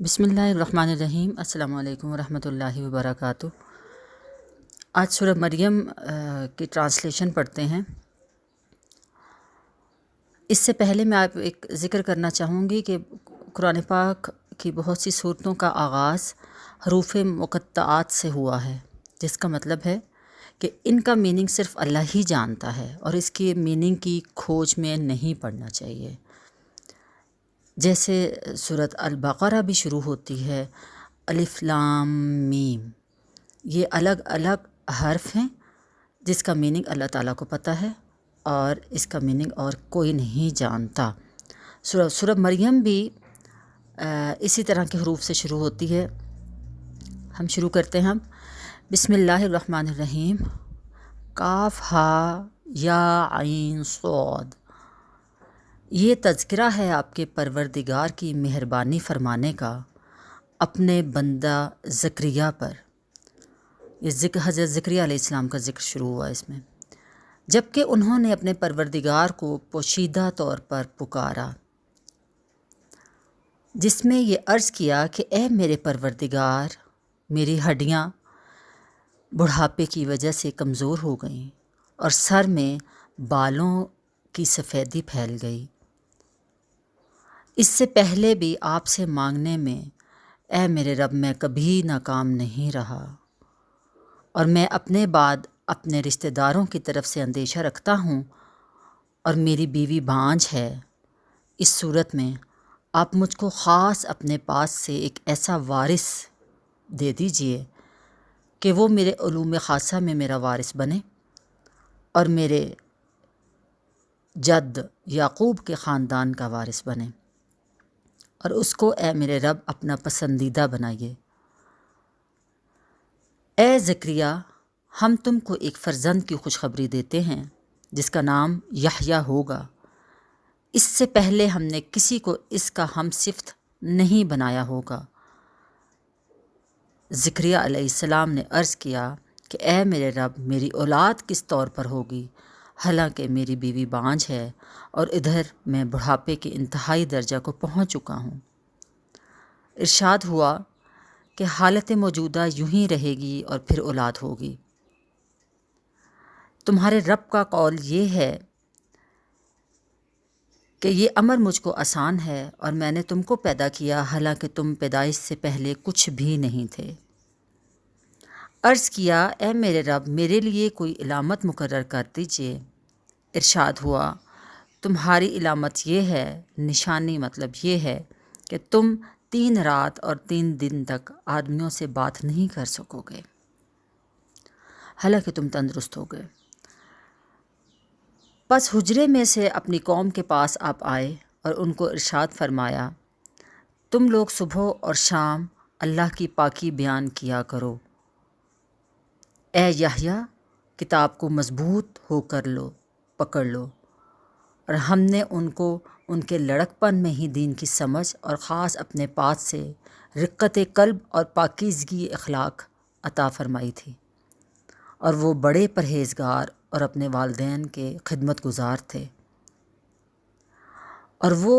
बिस्मिल्लाहिर्रहमानिर्रहीम। अस्सलाम वालेकुम वरहमतुल्लाहि वबरकातुह। आज सूरह मरियम की ट्रांसलेशन पढ़ते हैं। इससे पहले मैं आप एक ज़िक्र करना चाहूँगी कि कुरान पाक की बहुत सी सूरतों का आगाज़ हरूफ मुक़त्तआत से हुआ है, जिसका मतलब है कि इनका मीनिंग सिर्फ़ अल्लाह ही जानता है और इसकी मीनिंग की खोज में नहीं पढ़ना चाहिए। जैसे सूरत अल-बक़रा भी शुरू होती है अलिफ लाम मीम। ये अलग अलग हर्फ हैं जिसका मीनिंग अल्लाह ताला को पता है और इसका मीनिंग और कोई नहीं जानता। सूरह मरियम भी इसी तरह के हरूफ से शुरू होती है। हम शुरू करते हैं। बिस्मिल्लाहिर्रहमानिर्रहीम। काफ हा या आइन सौद। ये तज़किरा है आपके परवरदिगार की मेहरबानी फरमाने का अपने बंदा ज़करिया पर। ये हज़रत ज़करिया अलैहिस्सलाम का ज़िक्र शुरू हुआ इसमें, जबकि उन्होंने अपने परवरदिगार को पोशीदा तौर पर पुकारा, जिसमें ये अर्ज़ किया कि ए मेरे परवरदिगार, मेरी हड्डियाँ बुढ़ापे की वजह से कमज़ोर हो गईं और सर में बालों की सफ़ेदी फैल गई। इससे पहले भी आपसे मांगने में ए मेरे रब मैं कभी नाकाम नहीं रहा और मैं अपने बाद अपने रिश्तेदारों की तरफ से अंदेशा रखता हूँ और मेरी बीवी बांझ है। इस सूरत में आप मुझको ख़ास अपने पास से एक ऐसा वारिस दे दीजिए कि वो मेरे उलूम ख़ासा में मेरा वारिस बने और मेरे जद याकूब के ख़ानदान का वारिस बने और उसको ए मेरे रब अपना पसंदीदा बनाइए। ए ज़करिया, हम तुमको एक फ़र्जंद की खुशखबरी देते हैं जिसका नाम यहया होगा। इससे पहले हमने किसी को इसका हमसिफ़त नहीं बनाया होगा। ज़करिया अलैहिस्सलाम ने अर्ज़ किया कि ए मेरे रब, मेरी औलाद किस तौर पर होगी, हालांकि मेरी बीवी बांझ है और इधर मैं बुढ़ापे के इंतहाई दर्जा को पहुँच चुका हूँ। इरशाद हुआ कि हालत मौजूदा यूं ही रहेगी और फिर औलाद होगी। तुम्हारे रब का कौल ये है कि ये अमर मुझको आसान है और मैंने तुमको पैदा किया हालांकि तुम पैदाइश से पहले कुछ भी नहीं थे। अर्ज़ किया, ए मेरे रब, मेरे लिए कोई इलामत मुकर्रर कर दीजिए। इरशाद हुआ, तुम्हारी इलामत ये है, निशानी मतलब ये है कि तुम 3 रात और 3 दिन तक आदमियों से बात नहीं कर सकोगे, हालांकि तुम तंदुरुस्त हो गए। बस हुजरे में से अपनी कौम के पास आप आए और उनको इरशाद फरमाया, तुम लोग सुबह और शाम अल्लाह की पाकी बयान किया करो। ए यहया, किताब को मजबूत होकर पकड़ लो। और हमने उनको उनके लड़कपन में ही दीन की समझ और ख़ास अपने पास से रिक्कत क़ल्ब और पाकीज़गी अखलाक अता फ़रमाई थी और वो बड़े परहेज़गार और अपने वालिदैन के खिदमत गुज़ार थे और वो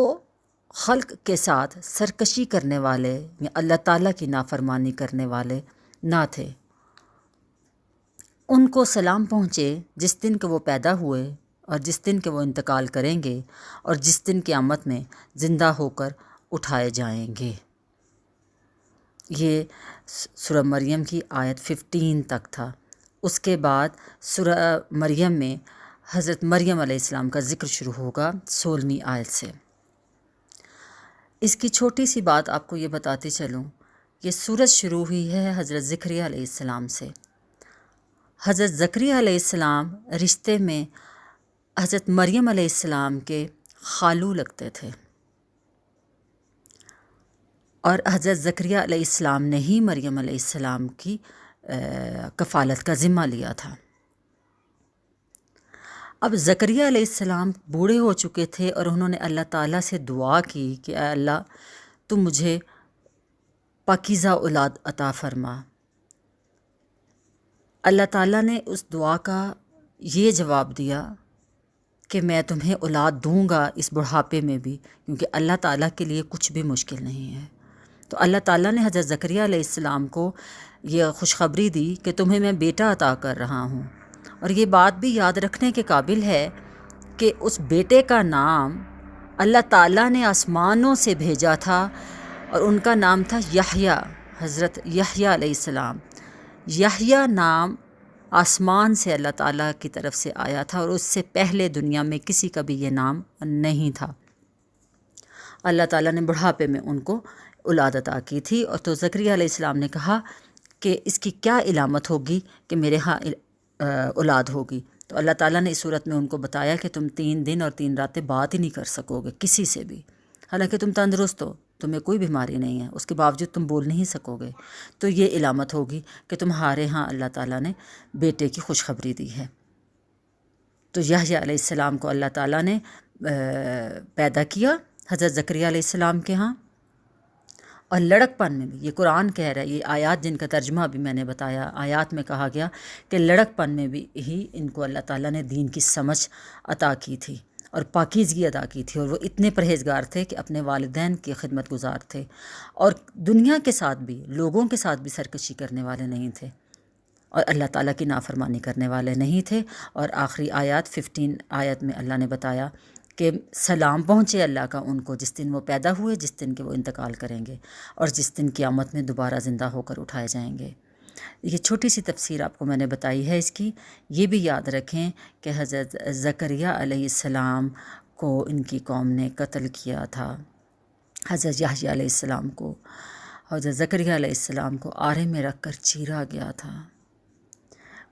ख़ल्क़ के साथ सरकशी करने वाले या अल्लाह ताला की नाफरमानी करने वाले ना थे। उनको सलाम पहुँचे जिस दिन के वो पैदा हुए और जिस दिन के वो इंतकाल करेंगे और जिस दिन क़यामत में ज़िंदा होकर उठाए जाएंगे। ये सूरह मरियम की आयत 15 तक था। उसके बाद सूरह मरियम में हज़रत मरियम अलैहिस्सलाम का ज़िक्र शुरू होगा 16वीं आयत से। इसकी छोटी सी बात आपको ये बताते चलूँ, ये सूरत शुरू हुई है हज़रत ज़करिया अलैहिस्सलाम से। हज़रत ज़करिया अलैहिस्सलाम रिश्ते में हज़रत मरियम अलैहिस्सलाम के खालू लगते थे और हज़रत ज़करिया अलैहिस्सलाम ने ही मरियम अलैहिस्सलाम की कफ़ालत का ज़िम्मा लिया था। अब ज़करिया अलैहिस्सलाम बूढ़े हो चुके थे और उन्होंने अल्लाह ताला से दुआ की कि अल्लाह तुम मुझे पाकीज़ा औलाद अता फ़रमा। अल्लाह ताला ने उस दुआ का ये जवाब दिया कि मैं तुम्हें औलाद दूँगा इस बुढ़ापे में भी, क्योंकि अल्लाह ताला के लिए कुछ भी मुश्किल नहीं है। تو اللہ تعالیٰ نے حضرت زکریا علیہ السلام کو یہ خوشخبری دی کہ تمہیں میں بیٹا عطا کر رہا ہوں، اور یہ بات بھی یاد رکھنے کے قابل ہے کہ اس بیٹے کا نام اللہ تعالیٰ نے آسمانوں سے بھیجا تھا، اور ان کا نام تھا یحییٰ، حضرت یحییٰ علیہ السلام۔ یحییٰ نام آسمان سے اللہ تعالیٰ کی طرف سے آیا تھا، اور اس سے پہلے دنیا میں کسی کا بھی یہ نام نہیں تھا۔ اللہ تعالیٰ نے بڑھاپے میں ان کو اولاد عطا کی تھی، اور تو زکریا علیہ السلام نے کہا کہ اس کی کیا علامت ہوگی کہ میرے ہاں اولاد ہوگی؟ تو اللہ تعالیٰ نے اس صورت میں ان کو بتایا کہ تم 3 دن اور 3 راتیں بات ہی نہیں کر سکو گے کسی سے بھی، حالانکہ تم تندرست ہو، تمہیں کوئی بیماری نہیں ہے، اس کے باوجود تم بول نہیں سکو گے۔ تو یہ علامت ہوگی کہ تمہارے ہاں اللہ تعالیٰ نے بیٹے کی خوشخبری دی ہے۔ تو یحییٰ علیہ السلام کو اللہ تعالیٰ نے پیدا کیا حضرت زکریا علیہ السلام کے ہاں، اور لڑک پن میں بھی، یہ قرآن کہہ رہا ہے، یہ آیات جن کا ترجمہ بھی میں نے بتایا، آیات میں کہا گیا کہ لڑک پن میں بھی ہی ان کو اللہ تعالیٰ نے دین کی سمجھ عطا کی تھی اور پاکیزگی عطا کی تھی، اور وہ اتنے پرہیزگار تھے کہ اپنے والدین کی خدمت گزار تھے، اور دنیا کے ساتھ بھی، لوگوں کے ساتھ بھی سرکشی کرنے والے نہیں تھے، اور اللہ تعالیٰ کی نافرمانی کرنے والے نہیں تھے۔ اور آخری آیات 15 آیت میں اللہ نے بتایا کہ سلام پہنچے اللہ کا ان کو جس دن وہ پیدا ہوئے، جس دن کہ وہ انتقال کریں گے، اور جس دن قیامت میں دوبارہ زندہ ہو کر اٹھائے جائیں گے۔ یہ چھوٹی سی تفسیر آپ کو میں نے بتائی ہے اس کی۔ یہ بھی یاد رکھیں کہ حضرت زکریا علیہ السلام کو ان کی قوم نے قتل کیا تھا، حضرت یحییٰ علیہ السلام کو حضرت زکریا علیہ السلام کو آرے میں رکھ کر چیرا گیا تھا۔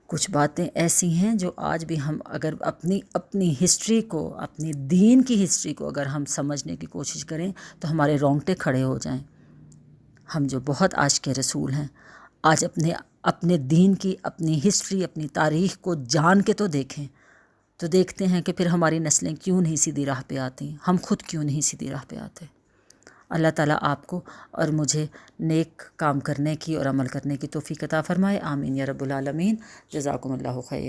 کچھ باتیں ایسی ہیں جو آج بھی ہم اگر اپنی ہسٹری کو، اپنی دین کی ہسٹری کو اگر ہم سمجھنے کی کوشش کریں تو ہمارے رونگٹے کھڑے ہو جائیں۔ ہم جو بہت عاشق رسول ہیں، آج اپنے دین کی، اپنی ہسٹری، اپنی تاریخ کو جان کے تو دیکھیں، تو دیکھتے ہیں کہ پھر ہماری نسلیں کیوں نہیں سیدھی راہ پہ آتی، ہم خود کیوں نہیں سیدھی راہ پہ آتے۔ اللہ تعالیٰ آپ کو اور مجھے نیک کام کرنے کی اور عمل کرنے کی توفیق عطا فرمائے، آمین یا رب العالمین۔ جزاکم اللہ خیر۔